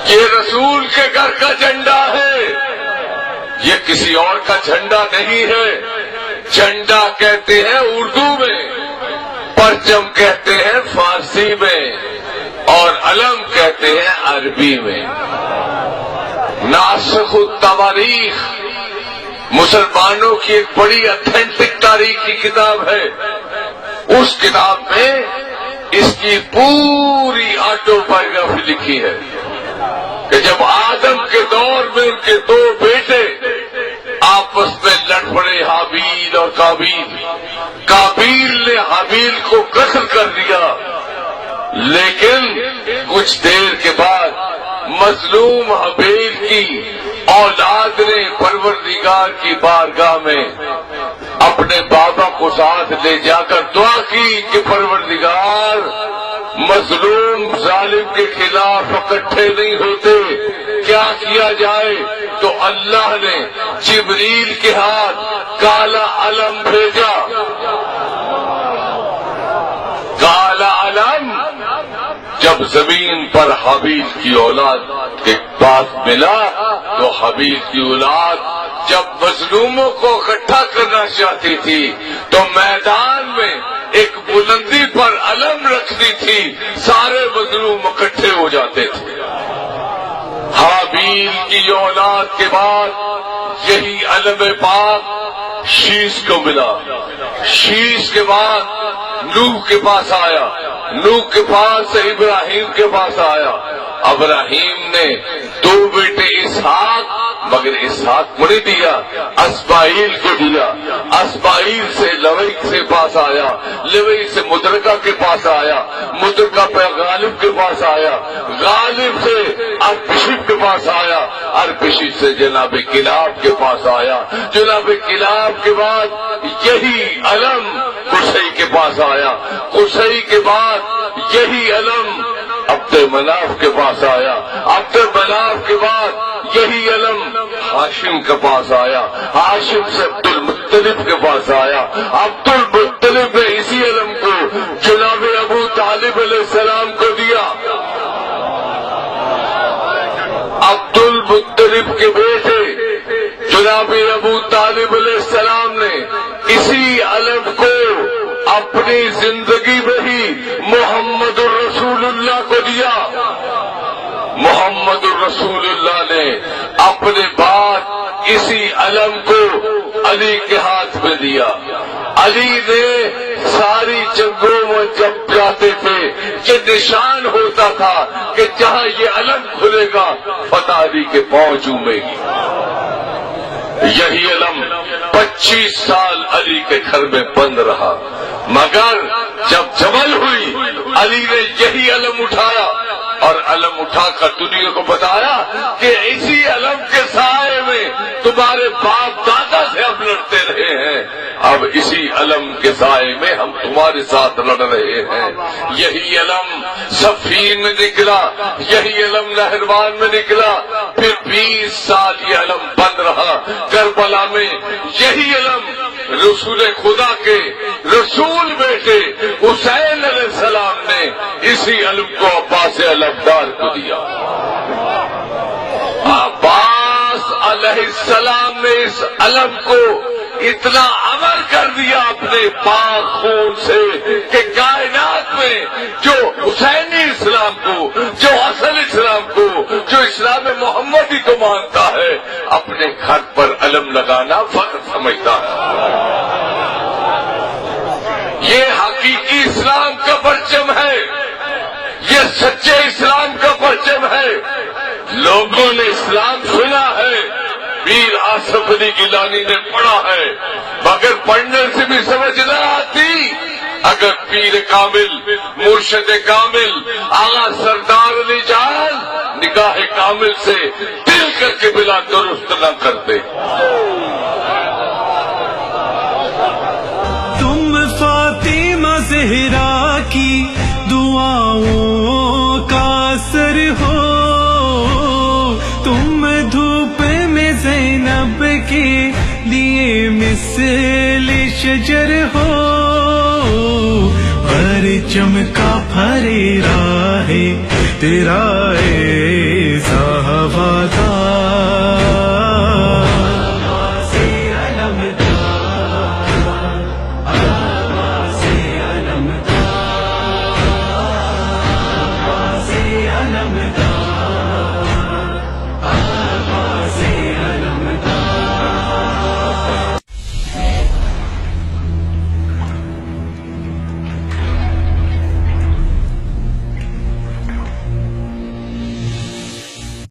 یہ رسول کے گھر کا جھنڈا ہے، یہ کسی اور کا جھنڈا نہیں ہے۔ جھنڈا کہتے ہیں اردو میں، پرچم کہتے ہیں فارسی میں، اور علم کہتے ہیں عربی میں۔ ناسخ التواریخ مسلمانوں کی ایک بڑی اتھینٹک تاریخ کی کتاب ہے۔ اس کتاب میں اس کی پوری آٹو بایوگرافی لکھی ہے کہ جب آدم کے دور میں ان کے دو بیٹے آپس میں لڑ پڑے، حابیل اور قابیل۔ قابیل نے حابیل کو قتل کر دیا، لیکن کچھ دیر کے بعد مظلوم حابیل کی اولاد نے پروردگار کی بارگاہ میں اپنے بابا کو ساتھ لے جا کر دعا کی کہ پروردگار مظلوم ظالم کے خلاف اکٹھے نہیں ہوتے، کیا کیا جائے؟ تو اللہ نے جبریل کے ہاتھ کالا علم بھیجا۔ کالا علم جب زمین پر حابیل کی اولاد کے پاس ملا تو حابیل کی اولاد جب مظلوموں کو اکٹھا کرنا چاہتی تھی تو میدان میں ایک بلندی پر علم رکھتی تھی، سارے مظلوم اکٹھے ہو جاتے تھے۔ حابیل کی اولاد کے بعد یہی علم پاک شیش کو ملا۔ شیش کے بعد نوح کے پاس آیا، نوح کے پاس سے ابراہیم کے پاس آیا۔ ابراہیم نے دو بیٹے اسحاق، مگر اسحاق کو نہیں دیا، اسماعیل کو دیا۔ اسماعیل سے لویک کے پاس آیا، لویک سے مدرکہ کے پاس آیا، مدرکہ پہ غالب کے پاس آیا، غالب سے ارپشب کے پاس آیا، ارپشب سے جناب کلاب کے پاس آیا، جناب کلاب کے بعد یہی علم قصی کے پاس آیا، قصی کے بعد یہی علم عبد مناف کے پاس آیا، عبد مناف کے بعد یہی علم ہاشم کے پاس آیا، ہاشم سے عبد المطلب کے پاس آیا، عبد المطلب نے اسی علم کو جناب ابو طالب علیہ السلام کو دیا۔ عبد المطلب کے بیٹے جناب ابو طالب علیہ السلام نے اسی علم کو اپنی زندگی میں ہی محمد الرسول اللہ کو دیا۔ محمد الرسول اللہ نے اپنے بعد اسی علم کو علی کے ہاتھ میں دیا۔ علی نے ساری جنگوں میں جب جاتے تھے یہ نشان ہوتا تھا کہ جہاں یہ علم کھلے گا فتح علی کے پاؤں چومے گی۔ یہی علم 25 سال علی کے گھر میں بند رہا، مگر جب جمل ہوئی علی نے یہی علم اٹھایا اور علم اٹھا کر دنیا کو بتایا کہ اسی علم کے سائے میں تمہارے باپ دادا سے ہم لڑتے رہے ہیں، اب اسی علم کے سائے میں ہم تمہارے ساتھ لڑ رہے ہیں۔ یہی علم صفین میں نکلا، یہی علم نہروان میں نکلا، پھر 20 سال یہ علم بند رہا کربلا میں۔ یہی علم رسول خدا کے رسول بیٹے حسین علیہ السلام نے اسی علم کو عباس علمدار کو دیا۔ عباس علیہ السلام نے اس علم کو اتنا امر کر دیا اپنے پاک خون سے کہ کائنات میں جو حسینی اسلام کو، جو اصل اسلام کو، جو اسلام محمدی کو مانتا ہے، اپنے گھر پر علم لگانا فخر سمجھتا ہے۔ یہ حقیقی اسلام کا پرچم ہے، یہ سچے اسلام کا پرچم ہے۔ لوگوں نے اسلام سنا ہے، پیر آصف علی گیلانی نے پڑھا ہے، مگر پڑھنے سے بھی سمجھ نہ آتی۔ اگر پیر کامل، مرشد کامل، آغا سردار علی جان نگاہ کامل سے دل کر کے بلا درست نہ کرتے۔ تم فاطمہ زہرا کی دعاؤں کا اثر ہو، تم دھوپ میں زینب کے لیے مثل شجر ہو، پرچم کا پھریرا ہے تیرا